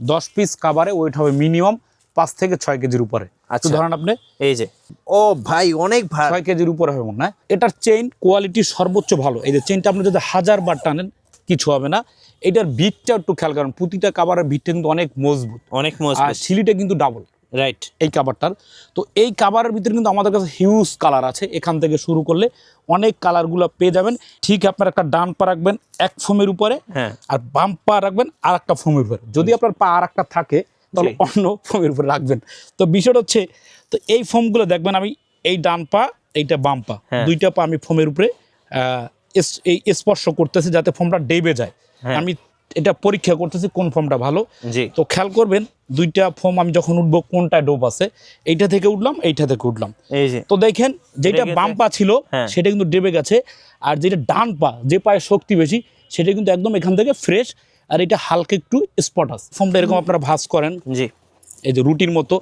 10 piece কাভারে wait হবে minimum 5 থেকে 6 কেজির উপরে। আচ্ছা ধরেন আপনি এই যে, ও ভাই অনেক ভার, 6 কেজির উপরে হবে মনে হয়। এটার চেইন কোয়ালিটি সর্বোচ্চ ভালো। এই যে চেইনটা আপনি যদি 1000 বার টানেন কিছু হবে না। এটার বিটটা একটু খেয়াল করেন, প্রতিটা কাভারের বিটটা কিন্তু অনেক মজবুত, অনেক আর মজবুত, সিলিটা কিন্তু ডাবল রাইট। এই কাভারটার। তো এই কাভারের ভিতরে কিন্তু আমাদের কাছে হিউজ কালার আছে। এখান থেকে শুরু করলে অনেক কালারগুলো পেয়ে যাবেন। ঠিক আপনার একটা ডান পা রাখবেন এক ফোমের উপরে, হ্যাঁ, আর বাম পা রাখবেন আর একটা ফোমের উপরে। যদি আপনার পা আর একটা থাকে তাহলে অন্য ফোমের উপরে রাখবেন। তো বিষয়টা হচ্ছে, তো এই ফোমগুলো দেখবেন আমি এই ডান পা এইটা বাম পা, দুইটা পা আমি ফোমের উপরে এই স্পর্শ করতেছি যাতে ফোমটা ডেবে যায়। আমি এটা পরীক্ষা করতেছি কোন ফোমটা ভালো। তো খেয়াল করবেন দুইটা ফোম আমি যখন উঠবো কোনটা ডোব আছে, এইটা থেকে উঠলাম এইটা থেকে উঠলাম। তো দেখেন যেটা বাম পা ছিল সেটা কিন্তু ডেবে গেছে, আর যেটা ডান পা যে পায়ে শক্তি বেশি সেটা কিন্তু একদম এখান থেকে ফ্রেশ, আর এটা হালকা একটু স্পট আছে। ফোমটা এরকম আপনারা ভাঁজ করেন জি, এই যে রুটির মতো।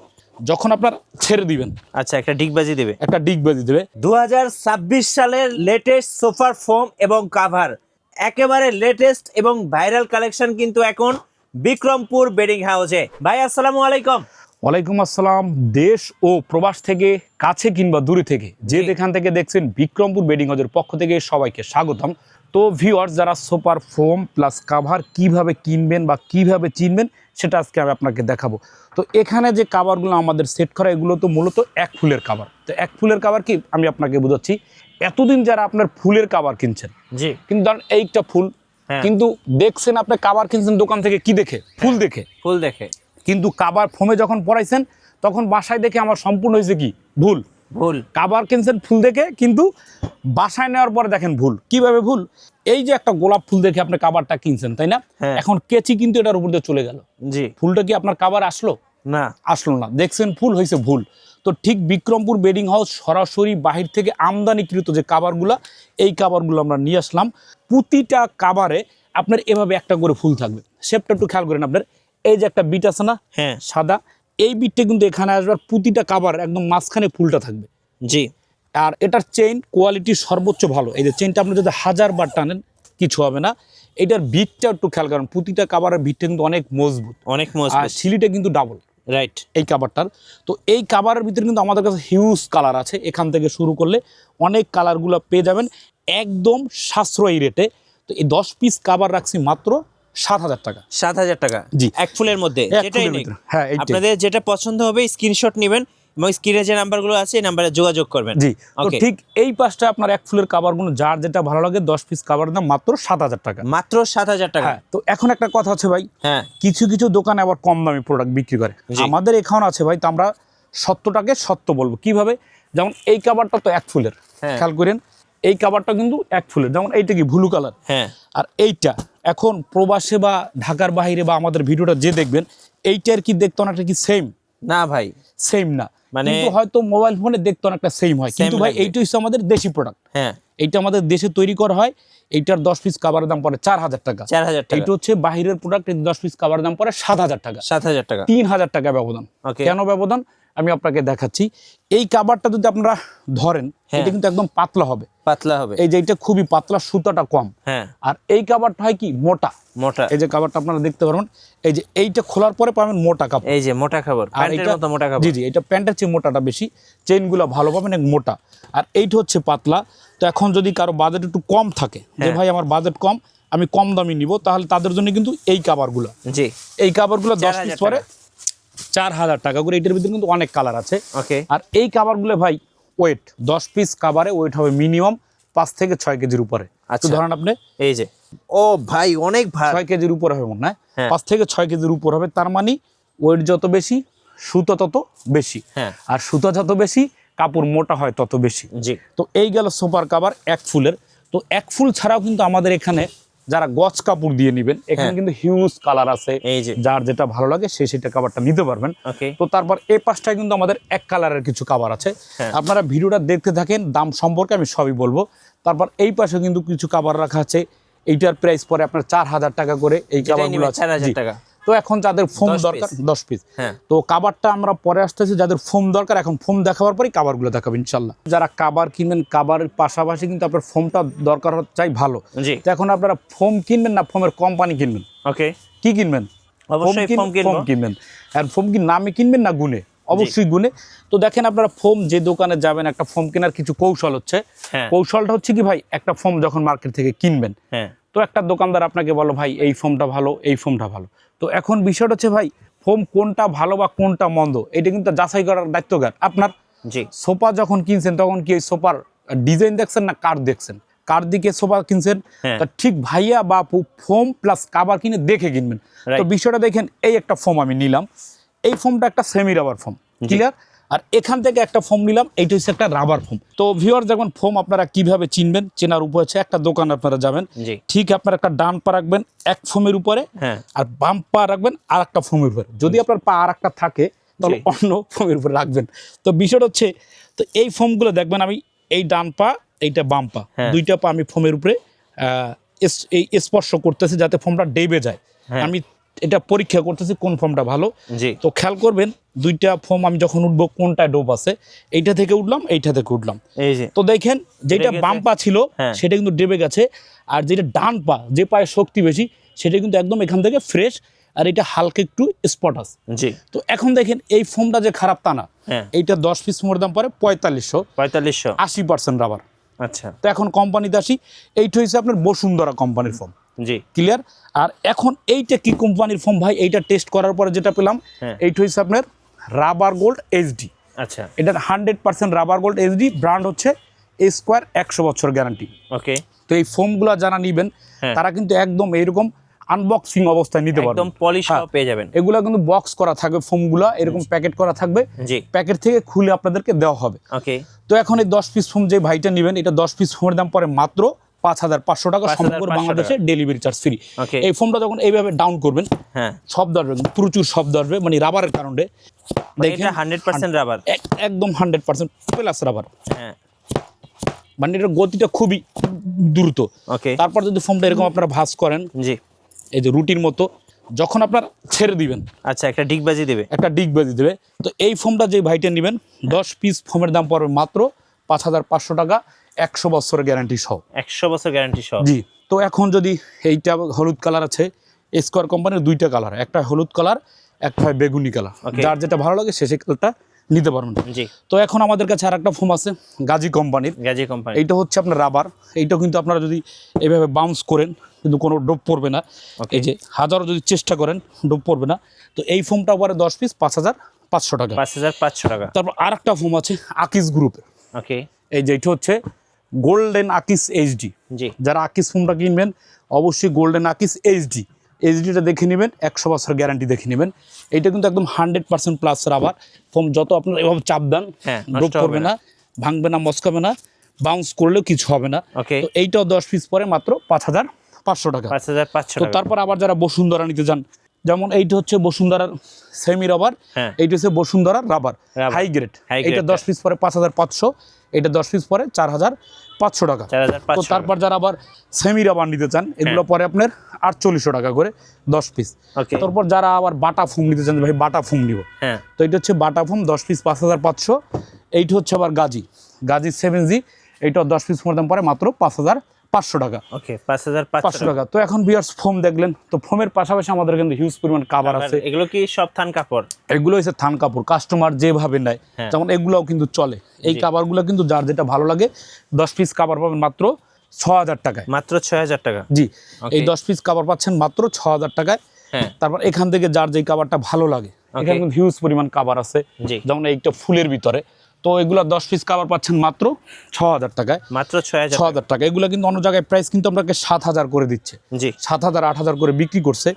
যখন আপনার ছেড়ে দিবেন, আচ্ছা একটা ডিগবাজি দেবে, একটা ডিগবাজি দেবে। 2026 সালের লেটেস্ট সোফার ফোম এবং কাভার, একেবারে লেটেস্ট এবং ভাইরাল কালেকশন কিন্তু এখন বিক্রমপুর বেডিং হাউসে। ভাই আসসালামু আলাইকুম। ওয়ালাইকুম আসসালাম। দেশ ও প্রবাস থেকে, কাছে কিংবা দূরে থেকে যে যেখান থেকে দেখছেন, বিক্রমপুর বেডিং হাউসের পক্ষ থেকে সবাইকে স্বাগতম। তো ভিউয়ার্স, যারা সোফার ফোম প্লাস কাভার কিভাবে কিনবেন বা কিভাবে চিনবেন সেটা আজকে আমি আপনাকে দেখাবো। তো এখানে যে কাভারগুলো আমাদের সেট করা, এগুলো তো মূলত এক ফুলের কাভার। তো এক ফুলের কাভার কি আমি আপনাকে বোঝাচ্ছি, এতদিন যারা আপনার ফুলের কাভার কিনছেন, জি, কিন্তু ধরেন এইটা ফুল, কিন্তু দেখছেন আপনি কাভার কিনছেন দোকান থেকে কি দেখে? ফুল দেখে, ফুল দেখে। কিন্তু কাভার ফোমে যখন পরাইছেন তখন বাসায় দেখে আমার সম্পূর্ণ হয়েছে কি ভুল। ভুল, কাভার কিনছেন ফুল দেখে, কিন্তু বাসায় নেওয়ার পরে দেখেন ভুল। কিভাবে ভুল? এই যে একটা গোলাপ ফুল দেখে আপনি কাভারটা কিনছেন, তাই না? এখন কেচি কিন্তু এটার উপর দিয়ে চলে গেল, জি, ফুলটা কি আপনার কাভার আসলো? না, আসলো না। দেখছেন ফুল হয়েছে ভুল। তো ঠিক বিক্রমপুর বেডিং হাউস সরাসরি বাহির থেকে আমদানিকৃত যে কাভারগুলো, এই কাভারগুলো আমরা নিয়ে আসলাম। প্রতিটা কাভারে আপনার এভাবে একটা করে ফুল থাকবে। শেপটা একটু খেয়াল করেন আপনার, এই যে একটা বিট আছে না সাদা, এই বিটটা কিন্তু এখানে আসবার, প্রতিটা কাভার একদম মাঝখানে ফুলটা থাকবে। জি, আর এটার চেইন কোয়ালিটি সর্বোচ্চ ভালো। এই যে চেইনটা আপনি যদি 1000 বার টানেন কিছু হবে না। এটার বিটটা একটু খেয়াল করেন, প্রতিটা কাভারের বিটটা কিন্তু অনেক মজবুত, অনেক আর মজবুত, সিলিটা কিন্তু ডাবল, রাইট। এই কাভারটার। তো এই কাভারের ভিতরে কিন্তু আমাদের কাছে হিউজ কালার আছে। এখান থেকে শুরু করলে অনেক কালারগুলো পেয়ে যাবেন একদম সাশ্রয়ী রেটে। তো এই 10 পিস কাভার রাখছি মাত্র 7000 টাকা। 7000 টাকা, জি, এক ফুলের মধ্যে। যেটাই নেই, হ্যাঁ, আপনাদের যেটা পছন্দ হবে স্ক্রিনশট নেবেন এবং স্ক্রিনে যে নাম্বারগুলো আছে এই নাম্বারে যোগাযোগ করবেন। জি, তো ঠিক এই পাশটা আপনার এক ফুলের কাভারগুলো যার যেটা ভালো লাগে, 10 পিস কাভার দাম মাত্র 7000 টাকা। মাত্র 7000 টাকা। তো এখন একটা কথা আছে ভাই, কিছু কিছু দোকানে আবার কম দামি প্রোডাক্ট বিক্রি করে। আমাদের এখানে আছে ভাই, তো আমরা সত্যটাকে সত্য বলবো। কিভাবে? যেমন এই কাভারটা তো এক ফুলের, খেয়াল করেন এই কাভারটা কিন্তু এক ফুলের। যেমন এইটা কি ব্লু কালার, আর এইটা এখন প্রবাসে বা ঢাকার বাইরে বা আমাদের ভিডিওটা যে দেখবেন, এইটার কি দেখতে অনেকটা কি সেম? না ভাই, সেম না, মানে হয়তো মোবাইল ফোনে দেখতে অনেকটা সেম হয়, কিন্তু ভাই এইটা হচ্ছে আমাদের দেশি প্রোডাক্ট। এইটা আমাদের দেশে তৈরি করা হয়। এইটার 10 পিস কাভারের দাম পড়ে 4000 টাকা। 4000 টাকা। এইটা হচ্ছে বাহিরের প্রোডাক্ট, 10 পিস কাভারের দাম পড়ে 7000 টাকা। 7000 টাকা, 3000 টাকা ব্যবধান। কেন ব্যবধান আমি আপনাকে দেখাচ্ছি। এই কাভারটা যদি আপনারা ধরেন, এটা কিন্তু একদম পাতলা হবে, পাতলা হবে। এই যে এটা খুবই পাতলা, সুতাটা কম। আর এই কাভারটা হয় কি মোটা, মোটা। এই যে কাভারটা আপনারা দেখতে পারবেন, এই যে এইটা খোলার পরে পাবেন মোটা কাপড়, এই যে মোটা কাপড়, প্যান্টের মতো মোটা কাপড়। জি জি, এটা প্যান্টের চেয়ে মোটাটা বেশি, চেইনগুলো ভালো পাবেন, মোটা। আর এইটা হচ্ছে পাতলা। তো এখন যদি কারো বাজেট একটু কম থাকে, যে ভাই আমার বাজেট কম, আমি কম দামি নিব, তাহলে তাদের জন্য কিন্তু এই কাভারগুলো, জি এই কাভারগুলো 10 পিস পরে 4000 টাকা করে। এটার ভিতরে কিন্তু অনেক কালার আছে। আর এই কাভারগুলো ভাই ওয়েট, 10 পিস কাভারে ওয়েট হবে মিনিমাম 5 থেকে 6 কেজির উপরে। আচ্ছা ধরেন আপনি এই যে, ও ভাই অনেক ভার, 6 কেজির উপরে হবে মনে হয়, 5 থেকে 6 কেজির উপর হবে। তার মানে ওয়েট যত বেশি সুতো তত বেশি, আর সুতো যত বেশি কাপড় মোটা হয় তত বেশি। জি, তো এই গেল সোফার কাভার এক ফুলের। তো এক ফুল ছাড়াও কিন্তু আমাদের এখানে যারা গজ কাপড় দিয়ে নেবেন, এখানে কিন্তু হিউজ কালার আছে। যার যেটা ভালো লাগে সে সেটা কাভারটা নিতে পারবেন। তো তারপর এই পাশটায় কিন্তু আমাদের এক কালারের কিছু কাভার আছে। আপনারা ভিডিওটা দেখতে থাকেন, দাম সম্পর্কে আমি সবই বলবো। তারপর এই পাশে কিন্তু কিছু কাভার রাখা আছে। এইটার প্রাইস পরে আপনার 4000 টাকা করে। এই কাভারগুলো 4000 টাকা। তো এখন যাদের ফোম দরকার 10 পিস, তো কাভারটা আমরা পরে আসতেছি। যাদের ফোম দরকার, এখন ফোম দেখাবার পরেই কাভারগুলো দেখাবো ইনশাল্লাহ। যারা কাভার কিনবেন, কাভারের পাশাপাশি কিন্তু আপনার ফোমটা দরকার চাই ভালো। তো এখন আপনারা ফোম কিনবেন না ফোমের কোম্পানি কিনবেন? কি কিনবেন? অবশ্যই ফোম কিনবেন। আর ফোম কি নামে কিনবেন না গুণে? অবশ্যই গুণে। তো দেখেন আপনারা ফোম যে দোকানে যাবেন, একটা ফোম কেনার কিছু কৌশল হচ্ছে। কৌশলটা হচ্ছে কি ভাই, একটা ফোম যখন মার্কেট থেকে কিনবেন, তো একটা দোকানদার আপনাকে বলো ভাই এই ফোমটা ভালো, এই ফোমটা ভালো। তো এখন বিষয়টা হচ্ছে ভাই, ফোম কোনটা ভালো বা কোনটা মন্দ এটা কিন্তু যাচাই করার দায়িত্বকার আপনার। সোফা যখন কিনছেন তখন কি এই সোফার ডিজাইন দেখছেন না কার দেখছেন? কার দিকে সোফা কিনছেন, তা ঠিক ভাইয়া বা ফোম প্লাস কাভার কিনে দেখে কিনবেন। তো বিষয়টা দেখেন, এই একটা ফোম আমি নিলাম, এই ফোমটা একটা সেমি রাবার ফোম, ক্লিয়ার। আর এখান থেকে একটা ফোম নিলাম, এইটা হচ্ছে একটা রাবার ফোম। তো ভিউয়ার দেখুন ফোম আপনারা কিভাবে চিনবেন, চেনার উপায় হচ্ছে একটা দোকান আপনারা যাবেন, ঠিক আপনার একটা ডান পা রাখবেন এক ফোমের উপরে, আর বাম পা রাখবেন আর একটা ফোমের উপরে। যদি আপনার পা আর একটা থাকে তাহলে অন্য ফোমের উপরে রাখবেন। তো বিষয়টা হচ্ছে, তো এই ফোমগুলো দেখবেন আমি এই ডান পা এইটা বাম পা দুইটা পা আমি ফোমের উপরে এই স্পর্শ করতেছি যাতে ফোমটা ডেবে যায়। আমি এটা পরীক্ষা করতেছি কোন ফোমটা ভালো। তো খেয়াল করবেন দুইটা ফোম আমি যখন উঠবো কোনটা ডোব আছে, এইটা থেকে উঠলাম এইটা থেকে উঠলাম। তো দেখেন যেটা বাম পা ছিল সেটা কিন্তু ডেবে গেছে, আর যেটা ডান পা যে পায়ে শক্তি বেশি সেটা কিন্তু একদম এখান থেকে ফ্রেশ, আর এটা হালকা একটু স্পট আছে। তো এখন দেখেন এই ফোমটা যে খারাপ তা না, এইটা 10 পিস ফোমের দাম পড়ে 4500, 80% রাবার। আচ্ছা, তো এখন কোম্পানিতে আসি, এইটা হচ্ছে আপনার বসুন্ধরা কোম্পানির ফোম, ক্লিয়ার। আর এখন এইটা কি কোম্পানির ফোম ভাই, এইটা টেস্ট করার পরে যেটা পেলাম এইটা হচ্ছে আপনার রাবার গোল্ড এইচডি। আচ্ছা, এটা 100% রাবার গোল্ড এইচডি, ব্র্যান্ড হচ্ছে স্কোয়ার, 100 বছর গ্যারান্টি। ওকে, তো এই ফোমগুলো যারা নেবেন তারা কিন্তু একদম এইরকম আনবক্সিং অবস্থায় নিতে পারবেন, একদম পলিশ পেয়ে যাবেন। এগুলা কিন্তু বক্স করা থাকবে, ফোমগুলা এরকম প্যাকেট করা থাকবে, প্যাকেট থেকে খুলে আপনাদেরকে দেওয়া হবে। ওকে, তো এখন এই 10 পিস ফোম যে ভাইটা নেবেন, এটা 10 পিস ফোমের দাম পড়ে মাত্র 5500 টাকা, সমগ্র বাংলাদেশে ডেলিভারি চার্জ ফ্রি। এই ফোমটা যখন এইভাবে ডাউন করবেন, শব্দ আসবে, প্রচুর শব্দ আসবে, মানে রাবারের কারণে। দেখেন 100% রাবার, একদম 100% প্লাস রাবার। মানে এটার গতিটা খুবই দ্রুত। তারপর যদি ফোমটা এরকম আপনারা ভাঁজ করেন, এই যে রুটির মতো, যখন আপনার ছেড়ে দিবেন, আচ্ছা একটা ডিগবাজি দেবে, তো এই ফোমটা যে ভাইটা নেবেন 10 পিস ফোমের দাম পড়বে মাত্র 5500 টাকা, 100 বছরের গ্যারান্টি সহ। 100 বছর গ্যারান্টি সহ, জি। তো এখন যদি এইটা হলুদ কালার আছে, স্কোয়ার কোম্পানির দুইটা কালার, একটা হলুদ কালার একটা হয় বেগুনি কালার, যার যেটা ভালো লাগে সে কালারটা নিতে পারবেন। তো এখন আমাদের কাছে আর একটা ফোম আছে গাজী কোম্পানির, এইটা হচ্ছে আপনার রাবার। এইটাও কিন্তু আপনারা যদি এইভাবে বাউন্স করেন কিন্তু কোনো ডোপ পড়বে না, এই যে হাজারো যদি চেষ্টা করেন ডোপ পড়বে না। তো এই ফোমটা পরে 10 পিস 5500 টাকা। 5500 টাকা। তারপর আর একটা ফোম আছে আকিস গ্রুপের, এই যে এটা হচ্ছে গোল্ডেন আকিস এইচডি। যারা আকিস ফোমটা কিনবেন অবশ্যই গোল্ডেন আকিস এইচডিটা দেখে নেবেন, 100 বছর গ্যারান্টি দেখে নেবেন। এইটা কিন্তু একদম 100% প্লাস রাবার ফোম, যত আপনার এভাবে চাপ দেন ডোপ করবে না, ভাঙবে না, মচকাবে না, বাউন্স করলেও কিছু হবে না। তো এইটাও 10 পিস পরে মাত্র 5500 টাকা। 5500 তো তারপর আবার যারা বসুন্ধরা নিতে যান, যেমন এইটা হচ্ছে বসুন্ধরার সেমি রাবার, এইটা হচ্ছে বসুন্ধরার রাবার হাই গ্রেড, এইটা 10 পিস পরে 5500, এটা 10 পিস পরে 4500 টাকা। তো তারপর যারা আবার সেমি রাবার নিতে চান, এগুলো পরে আপনার 4800 টাকা করে 10 পিস। তারপর যারা আবার বাটা ফোম নিতে চান, ভাই বাটা ফোম নিব, তো এটা হচ্ছে বাটা ফোম 10 পিস 5500। এইটা হচ্ছে আবার গাজী 7G, এইটা 10 পিস ফোমের দাম পরে মাত্র 5500 টাকা। ওকে, 5500 টাকা। তো এখন ভিউয়ার্স ফোম দেখলেন, তো ফোমের পাশাপাশি আমাদের কিন্তু হিউজ পরিমাণ কাভার আছে। এগুলো কি সব থান কাপড়? এগুলো হচ্ছে থান কাপড়, কাস্টমার যেভাবে নেয় যেমন এগুলোও কিন্তু চলে। এই কাভারগুলো কিন্তু যার যেটা ভালো লাগে, 10 পিস কাভার পাবেন মাত্র 6000 টাকায়। মাত্র 6000 টাকা, জি। এই 10 পিস কাভার পাচ্ছেন মাত্র 6000 টাকায়। তারপর এখান থেকে যার যেই কাভারটা ভালো লাগে, এখানে কিন্তু হিউজ পরিমাণ কাভার আছে, যেমন এইটা ফুলের ভিতরে, তো এগুলো 10 পিস কাভার পাচ্ছেন মাত্র 6000 টাকায়। মাত্র 6000 টাকা। এগুলো কিন্তু অন্য জায়গায় প্রাইস কিন্তু আপনাকে 7000 করে দিচ্ছে, 7000 8000 করে বিক্রি করছে।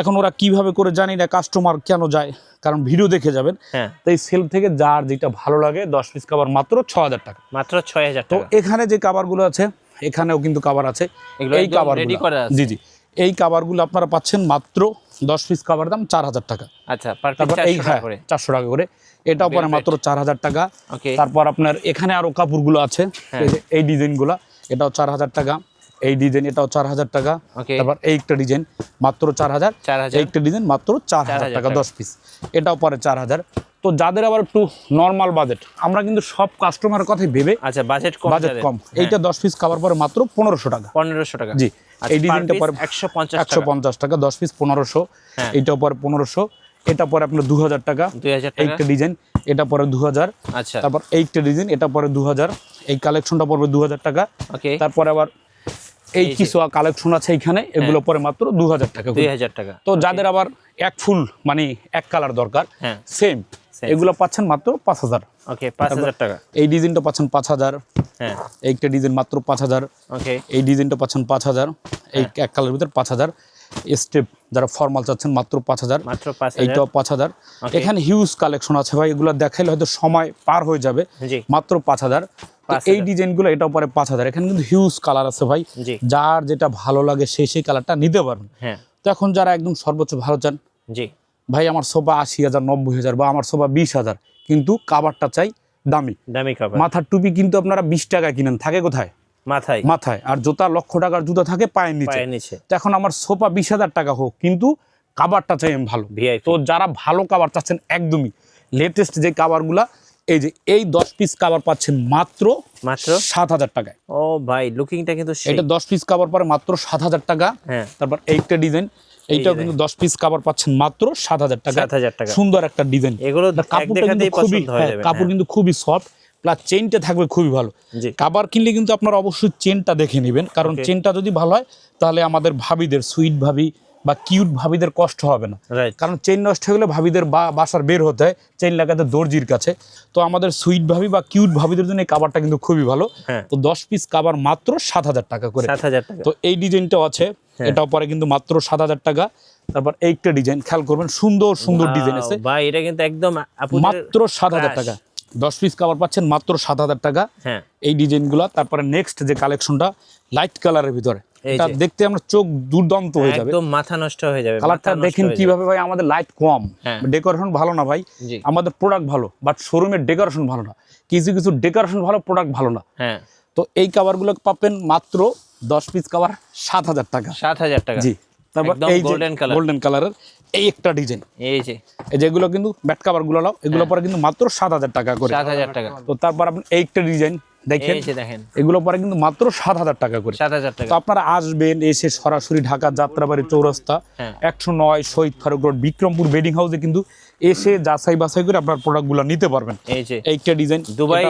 এখন ওরা কিভাবে করে জানি না, কাস্টমার কেন যায়, কারণ ভিডিও দেখে যাবেন। তো এই সেল থেকে যার যেটা ভালো লাগে 10 পিস কাভার মাত্র 6000 টাকা। মাত্র 6000 টাকা। তো এখানে যে কাভারগুলো আছে, এখানেও কিন্তু কাভার আছে, এই কাভারগুলো, জি জি, এই কাভারগুলো আপনারা পাচ্ছেন মাত্র 10 পিস কাভার দাম 4000 টাকা। আচ্ছা, তারপর এই 400 টাকা করে, এটাও পরে মাত্র 4000 টাকা। তারপর আপনার এখানে আরো কাপড়গুলো আছে, এই ডিজাইনগুলো, এটাও 4000 টাকা, এই ডিজাইন এটাও 4000 টাকা। তারপর এই একটা ডিজাইন মাত্র 4000, এই একটা ডিজাইন মাত্র 4000 টাকা 10 পিস, এটাও পরে 4000। তো যাদের আবার একটু নরমাল বাজেট, আমরা কিন্তু সব কাস্টমারের কথাই ভেবে, আচ্ছা বাজেট কম, এইটা 10 পিস কাভার পরে মাত্র 1500 টাকা। 1500 টাকা, জি। এই ডিজাইনটা পরে 150 টাকা, 10 পিস 1500, এইটা পরে 1500, এটা পরে আপনার 2000 টাকা, 2000 টাকা এইটা ডিজাইন, এটা পরে 2000, আচ্ছা, তারপর এইটা ডিজাইন, এটা পরে 2000, এই কালেকশনটা পড়বে 2000 টাকা। ওকে, তারপরে আবার এই কিছু কালেকশন আছে এখানে, এগুলো পরে মাত্র 2000 টাকা, 2000 টাকা। তো যাদের আবার এক ফুল মানে এক কালার দরকার, সেম এগুলো পাচ্ছেন মাত্র 5000। ওকে, 5000 টাকা। এই ডিজাইনটা পাচ্ছেন 5000, হ্যাঁ, এইটা ডিজাইন মাত্র 5000, ওকে, এই ডিজাইনটা পাচ্ছেন 5000, এই এক কালারের ভিতর 5000, স্টেপ যারা ফর্মাল চাচ্ছেন মাত্র 5000, মাত্র 5000, এইটাও 5000। এখানে হিউজ কালেকশন আছে ভাই, এগুলো দেখাইলে হয়তো সময় পার হয়ে যাবে, জি, মাত্র 5000। এই ডিজাইনগুলো এটাও পরে 5000। এখানে কিন্তু হিউজ কালার আছে ভাই, জি, যার যেটা ভালো লাগে সেই কালারটা নিতে পারবেন। হ্যাঁ, তো এখন যারা একদম সর্বোচ্চ ভালো চান, জি, ভাই আমার সোফা 80,000 90,000 বা আমার সোফা 20,000, কিন্তু কাভারটা চাই দামি, দামি কভার। মাথার টুপি কিন্তু আপনারা 20 টাকায় কিনেন, থাকে কোথায়? মাথায়। আর জুতা লক্ষ টাকার জুতা থাকে পায়ের নিচে। তো এখন আমার সোফা 20,000 টাকা হোক, কিন্তু কাভারটা চাই আমি ভালো। তো যারা ভালো কাভার চাচ্ছেন, একদমই লেটেস্ট যে কাভারগুলা, এই যে এই 10 পিস কাভার পাচ্ছেন মাত্র 7,000 টাকায়। ও ভাই, লুকিংটা কিন্তু এটা 10 পিস কাভার পরে মাত্র 7,000 টাকা। হ্যাঁ, তারপর এইটা ডিজাইন, এইটাও কিন্তু 10 পিস কাভার পাচ্ছেন মাত্র 7,000 টাকা। 7,000 টাকা, সুন্দর একটা ডিজাইন। এগুলো কাপড়টা কিন্তু খুবই, কাপড় কিন্তু খুবই সফট, প্লাস চেইনটা থাকবে খুবই ভালো। কাভার কিনলে কিন্তু আপনারা অবশ্যই চেনটা দেখে নেবেন, কারণ চেনটা যদি ভালো হয় তাহলে আমাদের ভাবিদের, সুইট ভাবি বা কিউট ভাবিদের কষ্ট হবে না, কারণ চেইন নষ্ট হয়ে গেলে ভাবিদের বাসার বের হতে হয় চেইন লাগাতে দর্জির কাছে। তো আমাদের সুইট ভাবি বা কিউট ভাবিদের জন্য এই কাভারটা কিন্তু খুবই ভালো। তো 10 পিস কাভার মাত্র 7,000 টাকা করে। তো এই ডিজাইনটাও আছে, এটাও পরে কিন্তু মাত্র 7,000 টাকা। তারপর এইটা ডিজাইন খেয়াল করবেন, সুন্দর সুন্দর ডিজাইন আছে ভাই, এটা কিন্তু একদম মাত্র 7,000 টাকা। 10 পিস কাভার পাচ্ছেন মাত্র 7,000 টাকা, এই ডিজাইনগুলো। তারপরে নেক্সট যে কালেকশনটা লাইট কালারের ভিতরে, এটা দেখতে আমরা চোখ দুর্দান্ত হয়ে যাবে, একদম মাথা নষ্ট হয়ে যাবে। কালারটা দেখেন কিভাবে ভাই, আমাদের লাইট কম, ডেকোরেশন ভালো না ভাই, আমাদের প্রোডাক্ট ভালো বাট শোরুমের ডেকোরেশন ভালো না, কিছু কিছু ডেকোরেশন ভালো, প্রোডাক্ট ভালো না। তো এই কাভারগুলো পাবেন মাত্র 10 পিস কাভার 7,000 টাকা। 7,000 টাকা, জি। তারপর এই গোল্ডেন কালারের এই একটা ডিজাইন, এই যেগুলো কিন্তু ব্যাট কাভার গুলো নাও, এগুলো পরে কিন্তু মাত্র 7,000 টাকা করে। 7,000 টাকা। তো তারপর আপনি এইটা ডিজাইন দেখেন, এগুলো পরে কিন্তু মাত্র 7,000 টাকা করে। 7,000 টাকা। তো আপনারা আসবেন, এসে সরাসরি ঢাকা যাত্রাবাড়ি চৌরাস্তা 109 শহীদ ফারুক রোড বিক্রমপুর বেডিং হাউসে কিন্তু এসে যাচাই বাছাই করে আপনার প্রোডাক্টগুলো নিতে পারবেন। এইটা ডিজাইন দুবাই,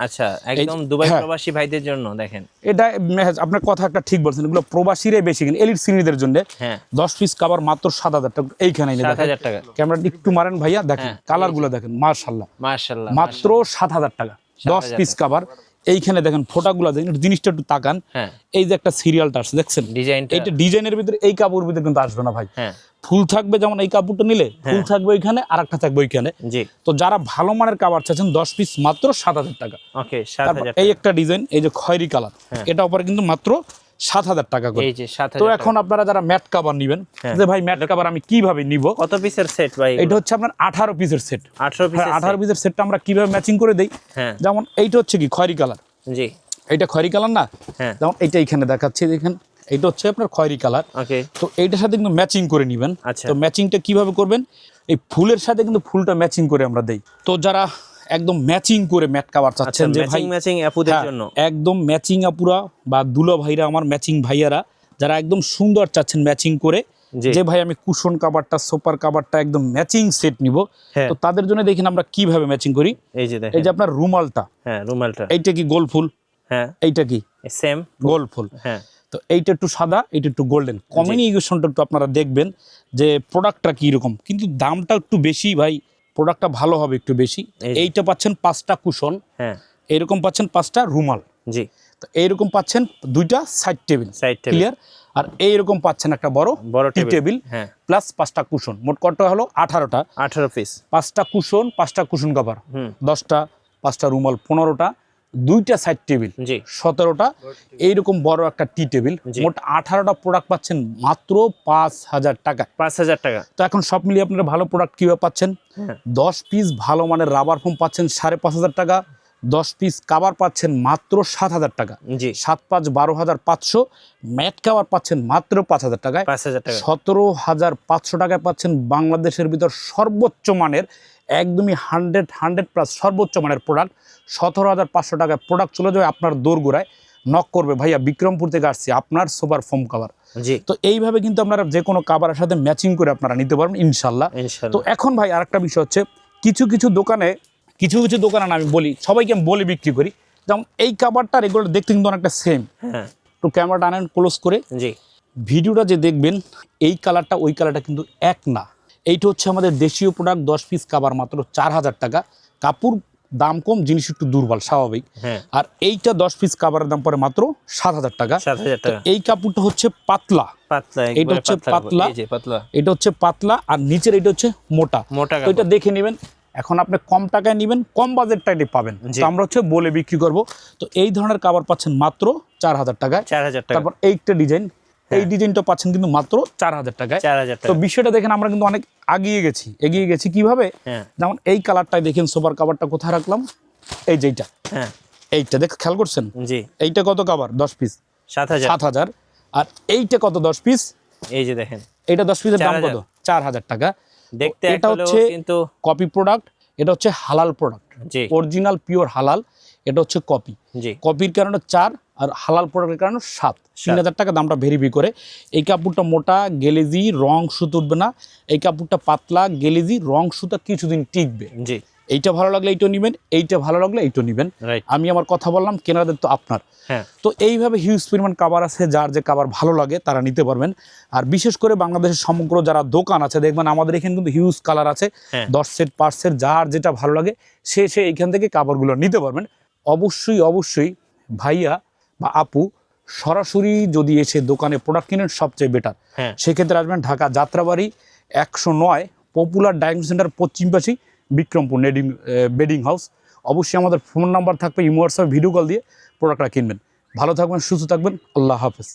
আচ্ছা, একদম দুবাই প্রবাসী ভাইদের জন্য দেখেন, এটা আপনার কথা একটা ঠিক বলছেন, এগুলো প্রবাসীরাই বেশি কিনে, এলিট শ্রেণীদের জন্য। 10 পিস কাভার মাত্র 7,000 টাকা। এইখানে 7,000 টাকা। ক্যামেরাটি একটু মারেন ভাইয়া, দেখেন কালারগুলো দেখেন, মাশাআল্লাহ মাশাআল্লাহ, মাত্র 7,000 টাকা 10 পিস কাভার। এইখানে দেখেন ফোটাগুলো দেখেন, জিনিসটা একটু তাকান, এই যে একটা সিরিয়ালটা আছে দেখছেন, এইটা ডিজাইনের ভিতরে, এই কাপড়ের ভিতরে কিন্তু আসবে না ভাই। ফুল থাকবে, যেমন এই কাপড়টা নিলে ফুল থাকবে ওইখানে, আর একটা থাকবে ওইখানে। তো যারা ভালো মানের কাভার চাচ্ছেন, 10 পিস মাত্র 7,000 টাকা। এই একটা ডিজাইন, এই যে খয়েরি কালার, এটা উপরে কিন্তু মাত্র 7,000 টাকা করে। তো এখন আপনারা যারা ম্যাট কাভার নেবেন, যে ভাই ম্যাট কাভার আমি কিভাবে নিব, কত পিসের সেট ভাই? এটা হচ্ছে আপনার 18 পিসের সেট। 18 পিসের সেটটা আমরা কিভাবে ম্যাচিং করে দেই, যেমন এইটা হচ্ছে কি খয়েরি কালার, এইটা খয়েরি কালার না, যেমন এইটা এখানে দেখাচ্ছে, দেখেন এইটা হচ্ছে আপনার খয়েরি কালার। তো এইটার সাথে কিন্তু ম্যাচিং করে নেবেন। তো ম্যাচিংটা কিভাবে করবেন, এই ফুলের সাথে কিন্তু ফুলটা ম্যাচিং করে আমরা দেই। তো যারা একদম ম্যাচিং করে ম্যাট কাভার চাচ্ছেন, যে ভাই ম্যাচিং আপুদের জন্য, একদম ম্যাচিং আপুরা বা দুলা ভাইরা, আমার ম্যাচিং ভাইয়ারা যারা একদম সুন্দর চাচ্ছেন ম্যাচিং করে, যে ভাই আমি কুশন কাভারটা, সোফার কাভারটা একদম ম্যাচিং সেট নিব, তো তাদের জন্য দেখেন আমরা কিভাবে ম্যাচিং করি। এই যে আপনার রুমালটা, এইটা কি গোল ফুল, এইটা কি সেম গোল ফুল, তো এইটা একটু সাদা, এইটা একটু গোল্ডেন, কমিউনিকেশনটা একটু আপনারা দেখবেন যে প্রোডাক্টটা কি রকম, কিন্তু দামটা একটু বেশি ভাই, প্রোডাক্টটা ভালো হবে একটু বেশি। এইটা পাচ্ছেন 5টা কুশন, এইরকম পাচ্ছেন 5টা রুমাল, তো এইরকম পাচ্ছেন 2টা সাইড টেবিল, ক্লিয়ার। আর এইরকম পাচ্ছেন একটা বড় টি টেবিল প্লাস 5টা কুশন, মোট কত হলো 18 পিস, 5টা কুশন কভার 10টা, 5টা রুমাল 15টা, 2টা সাইড টেবিল 17টা, এইরকম বড় একটা টি টেবিল, মোট 18টা প্রোডাক্ট পাচ্ছেন মাত্র 5,000 টাকা। 5,000 টাকা। তো এখন সব মিলিয়ে আপনারা ভালো প্রোডাক্ট কিভাবে পাচ্ছেন, 10 পিস ভালো মানের রাবার ফোম পাচ্ছেন 5,500 টাকা, 10 পিস কাভার পাচ্ছেন মাত্র 7,000 টাকা, 7-5 12,500, ম্যাট কাভার পাচ্ছেন মাত্র 5,000 টাকায়, 17,500 টাকায় পাচ্ছেন বাংলাদেশের ভিতর সর্বোচ্চ মানের, একদমই 100+ সর্বোচ্চ মানের প্রোডাক্ট। 17,500 টাকায় প্রোডাক্ট চলে যাবে আপনার দোরগোড়ায় নক করবে, ভাইয়া বিক্রমপুর থেকে আসছি, আপনার সোফার ফোম কাভার। জি। তো এইভাবে কিন্তু আপনারা যে কোনো কাভারের সাথে ম্যাচিং করে আপনারা নিতে পারবেন ইনশাল্লাহ। তো এখন ভাই আরেকটা বিষয় হচ্ছে, কিছু কিছু দোকানে আমি বলি, সবাইকে আমি বলে বিক্রি করি, যেমন এই কাভারটা রেগুলার দেখতে কিন্তু অনেকটা সেম। হ্যাঁ, তো ক্যামেরাটা আনেন ক্লোজ করে, জি, ভিডিওটা যে দেখবেন এই কালারটা ওই কালারটা কিন্তু এক না। এইটা হচ্ছে আমাদের দেশীয় প্রোডাক্ট, 10 পিস কাভার মাত্র 4000 টাকা। কাপড় দাম কম, জিনিস একটু দুর্বল স্বাভাবিক। হ্যাঁ, আর এইটা 10 পিস কাভারের দাম পড়ে মাত্র 7000 টাকা। 7000 টাকা। এই কাপড়টা হচ্ছে পাতলা, এটা হচ্ছে পাতলা, এটা হচ্ছে পাতলা, আর নিচের এটা হচ্ছে মোটা। তো এটা দেখে নেবেন। এখন আপনি কম টাকায় নেবেন, কম বাজেটটা এটা পাবেন। তো আমরা হচ্ছে বলে বিক্রি করব। তো এই ধরনের কাভার পাচ্ছেন মাত্র 4000 টাকায়। তারপর এইটা ডিজাইন, এই ডিজাইনটা পাচ্ছেন কিন্তু মাত্র 4000 টাকায়। তো বিষয়টা দেখেন আমরা কিন্তু অনেক এগিয়ে গেছি কিভাবে, যেমন এই কালারটাই দেখেন, সোফার কাভারটা কোথায় রাখলাম, এই যেটা, এইটা দেখ, খেয়াল করছেন, এইটা কত কাভার 10 পিস 7000। আর এইটা কত 10 পিস, এই যে দেখেন, এটা 10 পিসের দাম কত 4000 টাকা। দেখতে এটা হচ্ছে কিন্তু কপি প্রোডাক্ট, এটা হচ্ছে হালাল প্রোডাক্ট, অরিজিনাল পিওর হালাল। এটা হচ্ছে কপি, কপির কারণে 4 আর হালাল প্রোডাক্টের কারণে 7। 3000 টাকা দামটা ভেরিফাই করে। এই কাপড়টা মোটা, গেলেজি, রং সুতো উঠবে না। এই কাপড়টা পাতলা, গেলেজি, রং সুতা কিছুদিন টিকবে। এইটা ভালো লাগলে এইটা নেবেন, এইটা ভালো লাগলে এইটা নেবেন। আমি আমার কথা বললাম, কেনাদের তো আপনার। তো এইভাবে হিউজ পরিমাণ কাভার আছে, যার যে কাভার ভালো লাগে তারা নিতে পারবেন। আর বিশেষ করে বাংলাদেশের সমগ্র যারা দোকান আছে, দেখবেন আমাদের এখানে কিন্তু হিউজ কালার আছে, 10 সেট 5 সেট, যার যেটা ভালো লাগে সে এইখান থেকে কাভারগুলো নিতে পারবেন। অবশ্যই ভাইয়া বা আপু সরাসরি যদি এসে দোকানে প্রোডাক্ট কিনেন সবচেয়ে বেটার। সেক্ষেত্রে আসবেন Dhaka Jatrabari 109 popular dining centre পশ্চিম পাশে বিক্রমপুর বেডিং হাউস। অবশ্যই আমাদের ফোন নাম্বার থাকবে, ইমো হোয়াটসঅ্যাপে ভিডিও কল দিয়ে প্রোডাক্টটা কিনবেন। ভালো থাকবেন, সুস্থ থাকবেন, আল্লাহ হাফেজ।